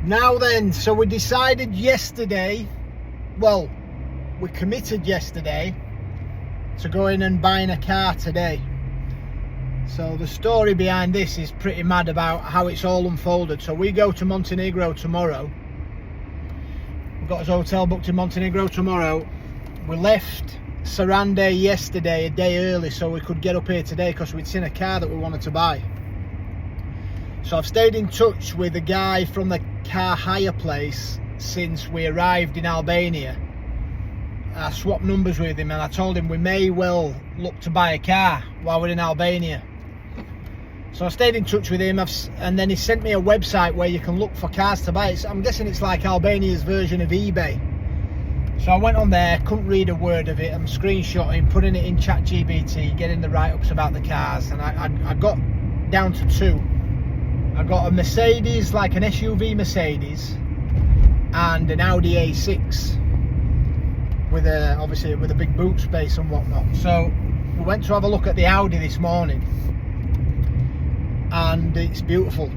Now then, so we decided yesterday, well, we committed yesterday to going and buying a car today. So the story behind this is pretty mad about how it's all unfolded. So we go to Montenegro tomorrow. We've got his hotel booked in Montenegro tomorrow. We left Sarande yesterday a day early so we could get up here today because we'd seen a car that we wanted to buy. So I've stayed in touch with the guy from the car hire place since we arrived in Albania. I swapped numbers with him and I told him we may well look to buy a car while we're in Albania. So I stayed in touch with him and then he sent me a website where you can look for cars to buy. I'm guessing it's like Albania's version of eBay. So I went on there, couldn't read a word of it. I'm screenshotting, putting it in ChatGPT, getting the write-ups about the cars, and I got down to two. I got a Mercedes, like an SUV Mercedes, and an Audi A6 with obviously with a big boot space and whatnot. So we went to have a look at the Audi this morning, and it's beautiful.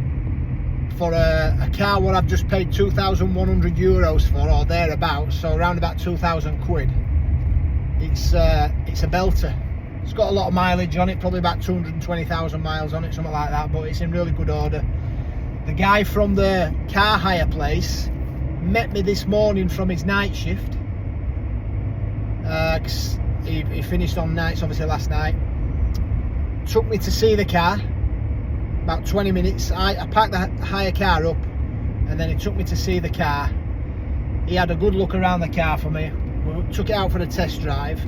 For a car what I've just paid €2,100 for, or thereabouts, so around about 2,000 quid. It's a belter. It's got a lot of mileage on it, probably about 220,000 miles on it, something like that, but it's in really good order. The guy from the car hire place met me this morning from his night shift. He finished on nights obviously last night. Took me to see the car, about 20 minutes. I packed the hire car up and then he took me to see the car. He had a good look around the car for me. We took it out for a test drive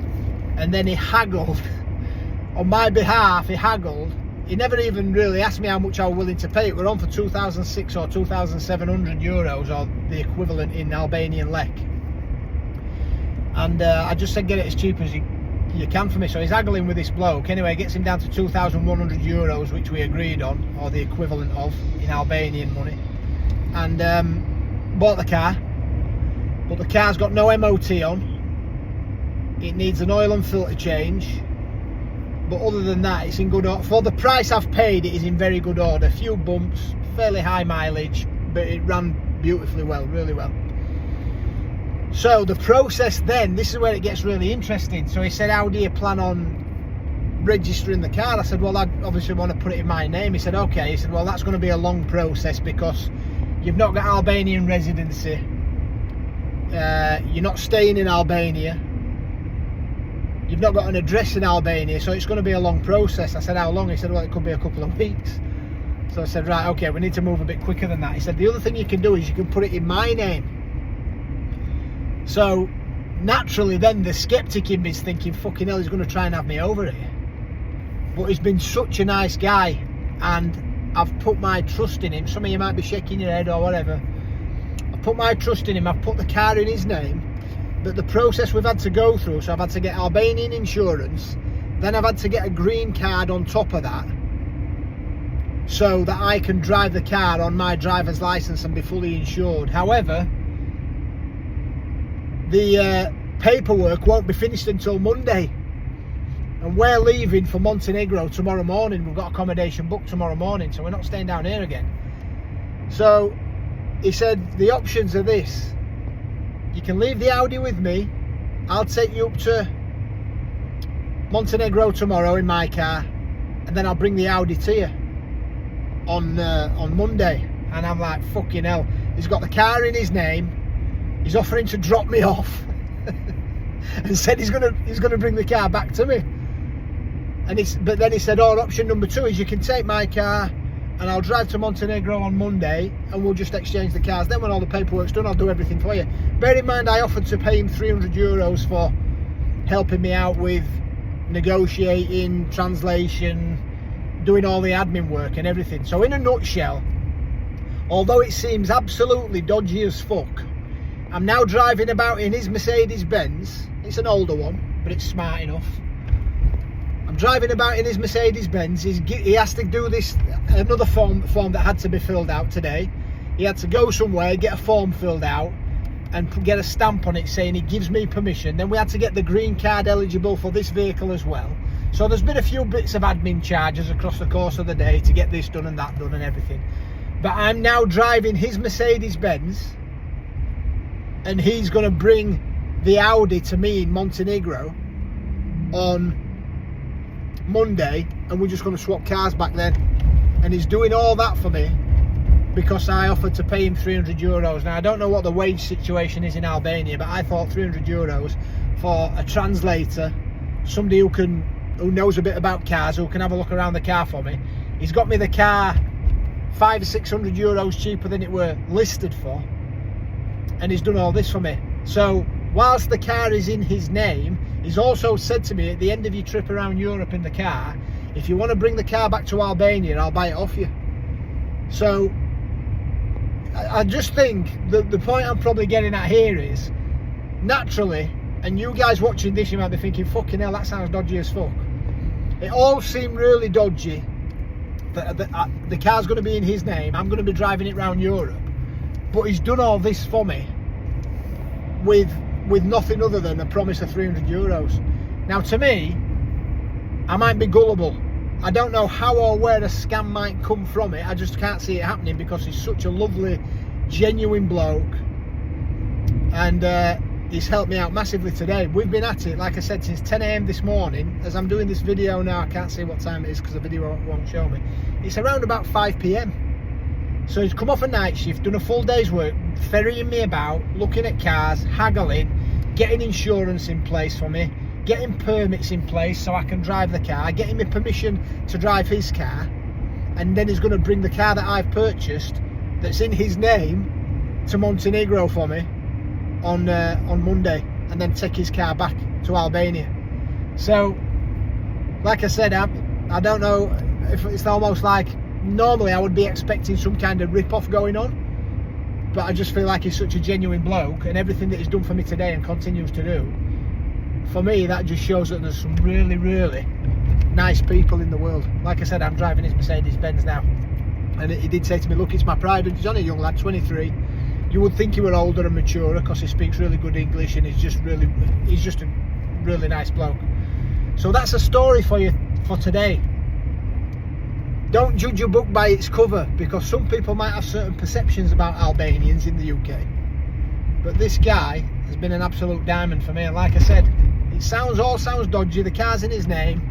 and then he haggled on my behalf. He haggled. He never even really asked me how much I was willing to pay. We're on for 2,600 or 2,700 euros, or the equivalent in Albanian lek. And I just said get it as cheap as you can for me. So he's haggling with this bloke. Anyway, it gets him down to 2,100 euros, which we agreed on, or the equivalent of in Albanian money. And bought the car. But the car's got no MOT on. It needs an oil and filter change. But other than that, it's in good order. For the price I've paid, it is in very good order. A few bumps, fairly high mileage, but it ran beautifully well, really well. So the process then, this is where it gets really interesting. So he said, how do you plan on registering the car? I said, well, I obviously want to put it in my name. He said, okay. He said, well, that's going to be a long process because you've not got Albanian residency. You're not staying in Albania. You've not got an address in Albania, so it's going to be a long process. I said, how long? He said, well, it could be a couple of weeks. So I said, right, okay, we need to move a bit quicker than that. He said, the other thing you can do is you can put it in my name. So naturally then the skeptic in me is thinking, fucking hell, he's going to try and have me over here. But he's been such a nice guy and I've put my trust in him. Some of you might be shaking your head or whatever. I've put my trust in him. I've put the car in his name. But the process we've had to go through, so I've had to get Albanian insurance, then I've had to get a green card on top of that so that I can drive the car on my driver's license and be fully insured. However, the paperwork won't be finished until Monday, and we're leaving for Montenegro tomorrow morning. We've got accommodation booked tomorrow morning, so we're not staying down here again. So he said the options are this: you can leave the Audi with me, I'll take you up to Montenegro tomorrow in my car, and then I'll bring the Audi to you on Monday. And I'm like, fucking hell, he's got the car in his name, he's offering to drop me off and said he's gonna bring the car back to me. And but then he said, oh, option number two is you can take my car and I'll drive to Montenegro on Monday and we'll just exchange the cars. Then when all the paperwork's done, I'll do everything for you. Bear in mind, I offered to pay him 300 euros for helping me out with negotiating, translation, doing all the admin work and everything. So in a nutshell, although it seems absolutely dodgy as fuck, I'm now driving about in his Mercedes-Benz. It's an older one, but it's smart enough. I'm driving about in his Mercedes-Benz. He has to do this, another form that had to be filled out today. He had to go somewhere, get a form filled out and get a stamp on it saying he gives me permission. Then we had to get the green card eligible for this vehicle as well. So there's been a few bits of admin charges across the course of the day to get this done and that done and everything. But I'm now driving his Mercedes-Benz, and he's going to bring the Audi to me in Montenegro on Monday, and we're just going to swap cars back then. And he's doing all that for me because I offered to pay him €300. Now, I don't know what the wage situation is in Albania, but I thought €300 for a translator, somebody who knows a bit about cars, who can have a look around the car for me. He's got me the car €500 or €600 cheaper than it were listed for, and he's done all this for me. So whilst the car is in his name, he's also said to me, at the end of your trip around Europe in the car, if you want to bring the car back to Albania, I'll buy it off you. So I just think that the point I'm probably getting at here is, naturally, and you guys watching this, you might be thinking, fucking hell, that sounds dodgy as fuck. It all seemed really dodgy. The car's going to be in his name, I'm going to be driving it around Europe, but he's done all this for me with nothing other than a promise of €300. Now, to me, I might be gullible. I don't know how or where a scam might come from it. I just can't see it happening because he's such a lovely, genuine bloke, and he's helped me out massively today. We've been at it, like I said, since 10 AM this morning. As I'm doing this video now, I can't see what time it is because the video won't show me. It's around about 5 PM. So he's come off a night shift, done a full day's work, ferrying me about, looking at cars, haggling, getting insurance in place for me, getting permits in place so I can drive the car, getting me permission to drive his car, and then he's going to bring the car that I've purchased, that's in his name, to Montenegro for me on Monday, and then take his car back to Albania. So, like I said, I don't know if it's almost like, normally I would be expecting some kind of rip-off going on, but I just feel like he's such a genuine bloke, and everything that he's done for me today and continues to do, for me, that just shows that there's some really, really nice people in the world. Like I said, I'm driving his Mercedes-Benz now, and he did say to me, look, it's my pride. He's only a young lad, 23. You would think he were older and maturer because he speaks really good English, and he's just a really nice bloke. So that's a story for you for today. Don't judge a book by its cover, because some people might have certain perceptions about Albanians in the UK, but this guy has been an absolute diamond for me. And like I said, it all sounds dodgy, the car's in his name,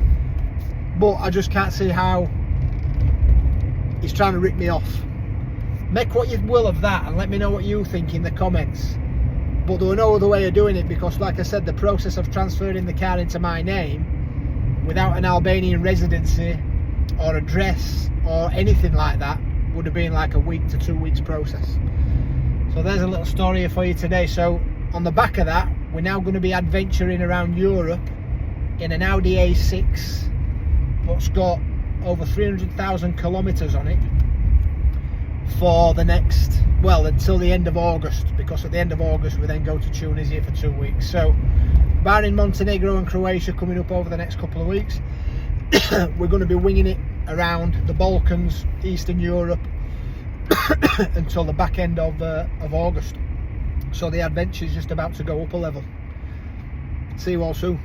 but I just can't see how he's trying to rip me off. Make what you will of that, and let me know what you think in the comments. But there were no other way of doing it, because like I said, the process of transferring the car into my name without an Albanian residency or address or anything like that would have been like a week to 2 weeks process. So there's a little story here for you today. So on the back of that, we're now going to be adventuring around Europe in an Audi A6 that's got over 300,000 kilometers on it for the next, well, until the end of August, because at the end of August we then go to Tunisia for 2 weeks. So barring Montenegro and Croatia coming up over the next couple of weeks, we're going to be winging it around the Balkans, Eastern Europe until the back end of August. So the adventure is just about to go up a level. See you all soon.